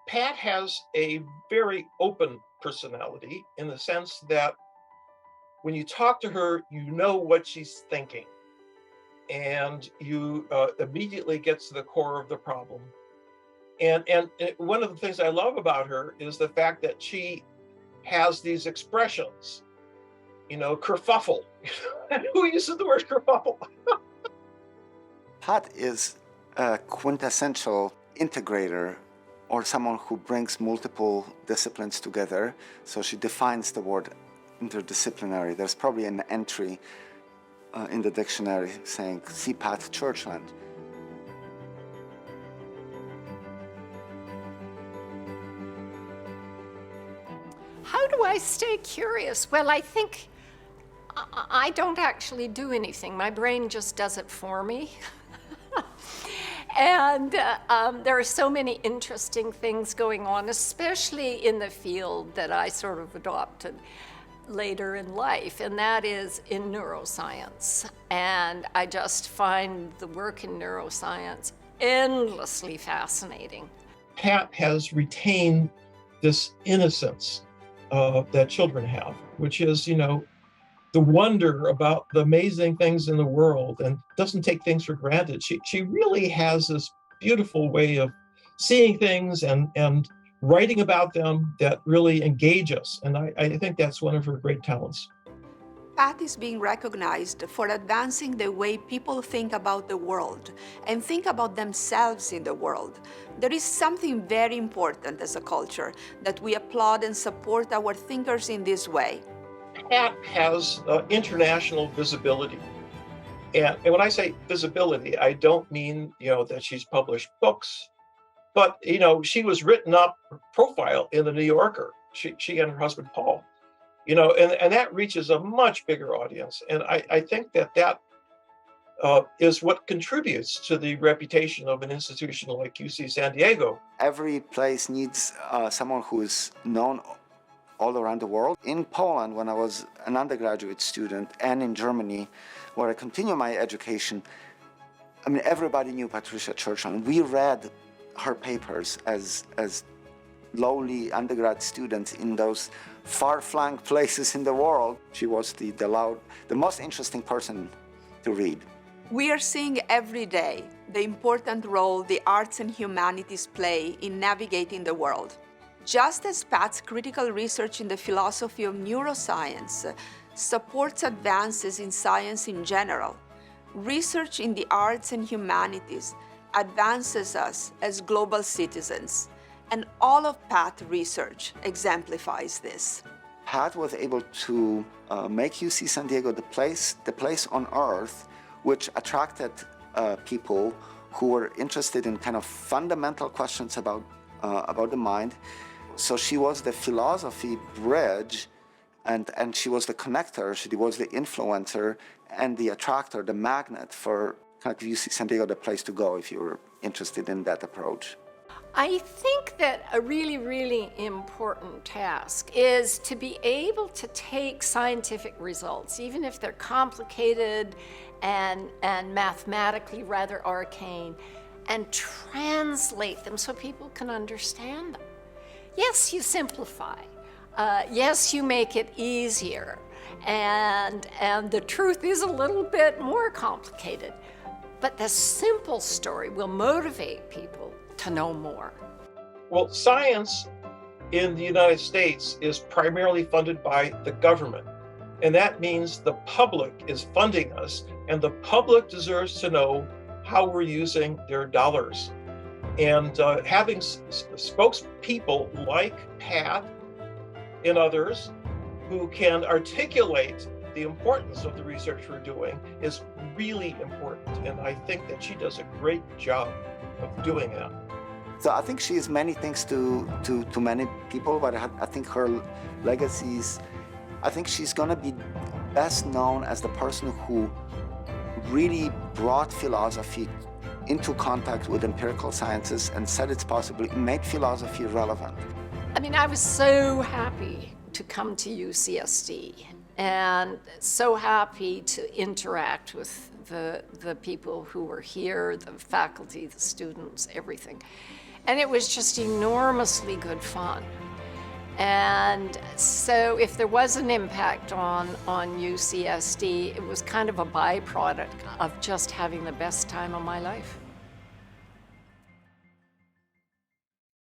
Pat has a very open personality in the sense that when you talk to her, you know what she's thinking, and you immediately get to the core of the problem. And one of the things I love about her is the fact that she has these expressions, kerfuffle. Who uses the word kerfuffle? Pat is a quintessential integrator, or someone who brings multiple disciplines together. So she defines the word interdisciplinary. There's probably an entry in the dictionary saying, see Pat Churchland. How do I stay curious? Well, I think I don't actually do anything. My brain just does it for me. And there are so many interesting things going on, especially in the field that I sort of adopted later in life, and that is in neuroscience. And I just find the work in neuroscience endlessly fascinating. Pat has retained this innocence that children have, which is, the wonder about the amazing things in the world, and doesn't take things for granted. She really has this beautiful way of seeing things and writing about them that really engage us. And I think that's one of her great talents. Pat is being recognized for advancing the way people think about the world and think about themselves in the world. There is something very important as a culture that we applaud and support our thinkers in this way. Pat has international visibility. And when I say visibility, I don't mean, that she's published books, but, she was written up profile in the New Yorker, she and her husband, Paul, and that reaches a much bigger audience. And I think that is what contributes to the reputation of an institution like UC San Diego. Every place needs someone who is known all around the world. In Poland, when I was an undergraduate student, and in Germany, where I continued my education, everybody knew Patricia Churchland. We read her papers as lowly undergrad students in those far-flung places in the world. She was the most interesting person to read. We are seeing every day the important role the arts and humanities play in navigating the world. Just as Pat's critical research in the philosophy of neuroscience supports advances in science in general, research in the arts and humanities advances us as global citizens, and all of Pat's research exemplifies this. Pat was able to make UC San Diego the place on earth which attracted people who were interested in kind of fundamental questions about the mind. So she was the philosophy bridge, and she was the connector, she was the influencer and the attractor, the magnet for kind of UC San Diego, the place to go if you were interested in that approach. I think that a really, really important task is to be able to take scientific results, even if they're complicated and mathematically rather arcane, and translate them so people can understand them. Yes, you simplify. Yes, you make it easier. And the truth is a little bit more complicated. But the simple story will motivate people to know more. Well, science in the United States is primarily funded by the government. And that means the public is funding us, and the public deserves to know how we're using their dollars. And having spokespeople like Pat and others who can articulate the importance of the research we're doing is really important. And I think that she does a great job of doing that. So I think she is many things to many people, but I think her legacies, I think she's going to be best known as the person who really brought philosophy into contact with empirical sciences and said it's possible, made philosophy relevant. I mean, I was so happy to come to UCSD and so happy to interact with the people who were here, the faculty, the students, everything. And it was just enormously good fun. And so if there was an impact on UCSD, it was kind of a byproduct of just having the best time of my life.